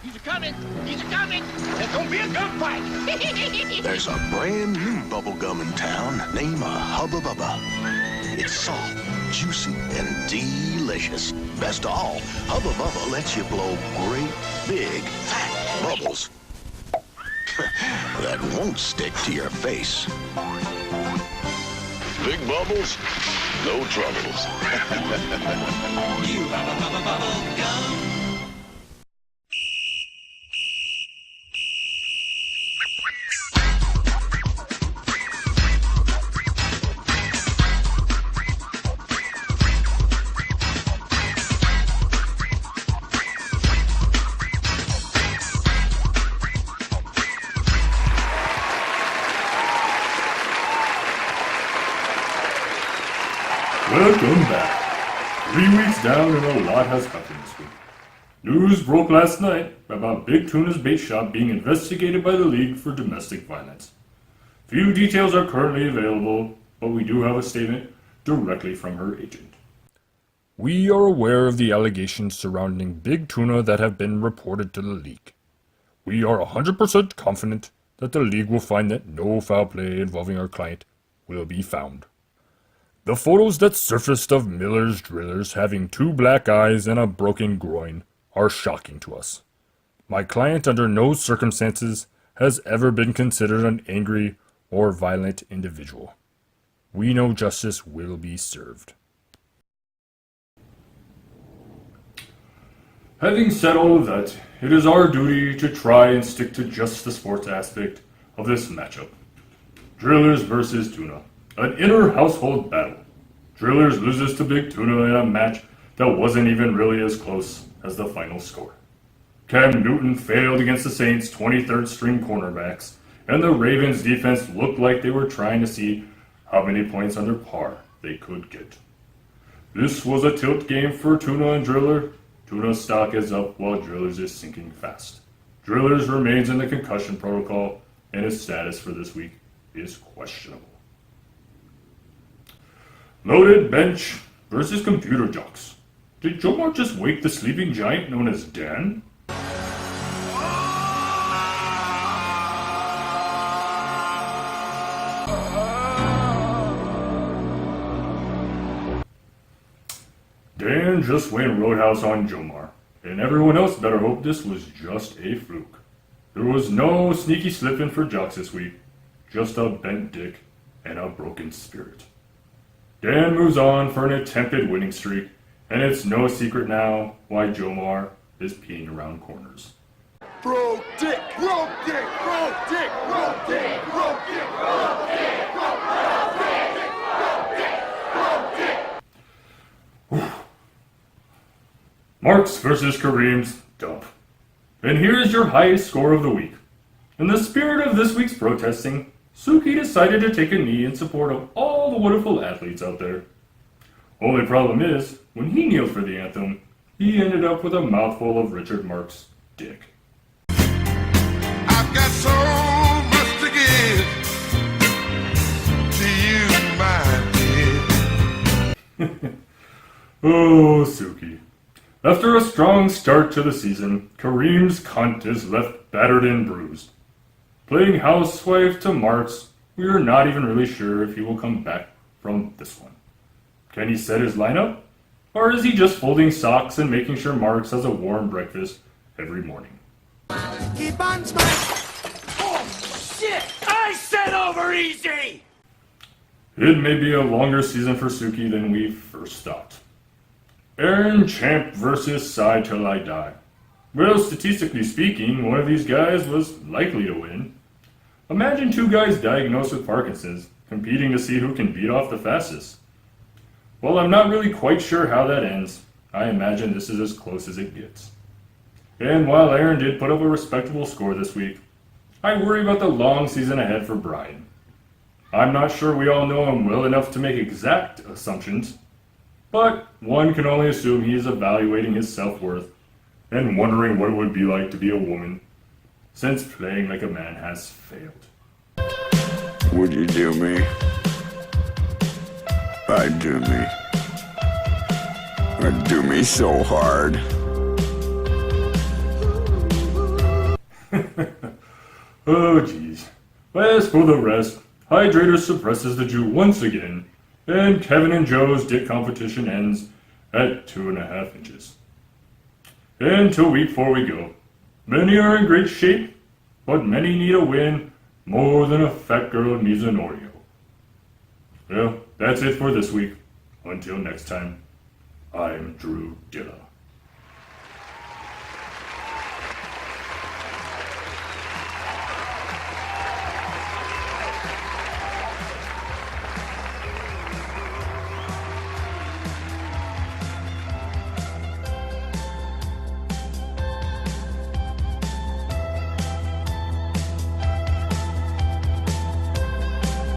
He's a-coming! He's a-coming! There's gonna be a gunfight! There's a brand new bubblegum in town named Hubba Bubba. It's soft, juicy, and delicious. Best of all, Hubba Bubba lets you blow great, big, fat bubbles that won't stick to your face. Big bubbles, no troubles. You have a bubble gum. Welcome back. 3 weeks down and a lot has happened this week. News broke last night about Big Tuna's bait shop being investigated by the League for domestic violence. Few details are currently available, but we do have a statement directly from her agent. We are aware of the allegations surrounding Big Tuna that have been reported to the League. We are 100% confident that the League will find that no foul play involving our client will be found. The photos that surfaced of Miller's drillers having 2 black eyes and a broken groin are shocking to us. My client under no circumstances has ever been considered an angry or violent individual. We know justice will be served. Having said all of that, it is our duty to try and stick to just the sports aspect of this matchup. Drillers versus Tuna. An inter-household battle. Drillers loses to Big Tuna in a match that wasn't even really as close as the final score. Cam Newton failed against the Saints' 23rd string cornerbacks, and the Ravens defense looked like they were trying to see how many points under par they could get. This was a tilt game for Tuna and Driller. Tuna's stock is up while Drillers is sinking fast. Drillers remains in the concussion protocol, and his status for this week is questionable. Loaded bench versus computer jocks. Did Jomar just wake the sleeping giant known as Dan? Dan just went roadhouse on Jomar, and everyone else better hope this was just a fluke. There was no sneaky slipping for jocks this week, just a bent dick and a broken spirit. Dan moves on for an attempted winning streak, and it's no secret now why Jomar is peeing around corners. Bro dick, bro dick, bro dick, bro dick, bro dick, bro dick, bro dick. Marks versus Kareem's dump. And here's your highest score of the week. In the spirit of this week's protesting, Suki decided to take a knee in support of all the wonderful athletes out there. Only problem is, when he kneeled for the anthem, he ended up with a mouthful of Richard Marks' dick. I've got so much to give to you, my dear. Oh, Suki. After a strong start to the season, Kareem's cunt is left battered and bruised. Playing housewife to Marks, we are not even really sure if he will come back from this one. Can he set his lineup? Or is he just folding socks and making sure Marks has a warm breakfast every morning? Keep on smiling. Oh, shit! I said over easy! It may be a longer season for Suki than we first thought. Aaron Champ versus Cy Till I Die. Well, statistically speaking, one of these guys was likely to win. Imagine 2 guys diagnosed with Parkinson's competing to see who can beat off the fastest. Well, I'm not really quite sure how that ends. I imagine this is as close as it gets. And while Aaron did put up a respectable score this week, I worry about the long season ahead for Brian. I'm not sure we all know him well enough to make exact assumptions, but one can only assume he is evaluating his self-worth and wondering what it would be like to be a woman, since playing like a man has failed. Would you do me? I'd do me. I'd do me so hard. Oh, geez. As for the rest, Hydrator suppresses the Jew once again, and Kevin and Joe's dick competition ends at 2.5 inches. Until week 4 we go. Many are in great shape, but many need a win more than a fat girl needs an Oreo. Well, that's it for this week. Until next time, I'm Drew Dilla.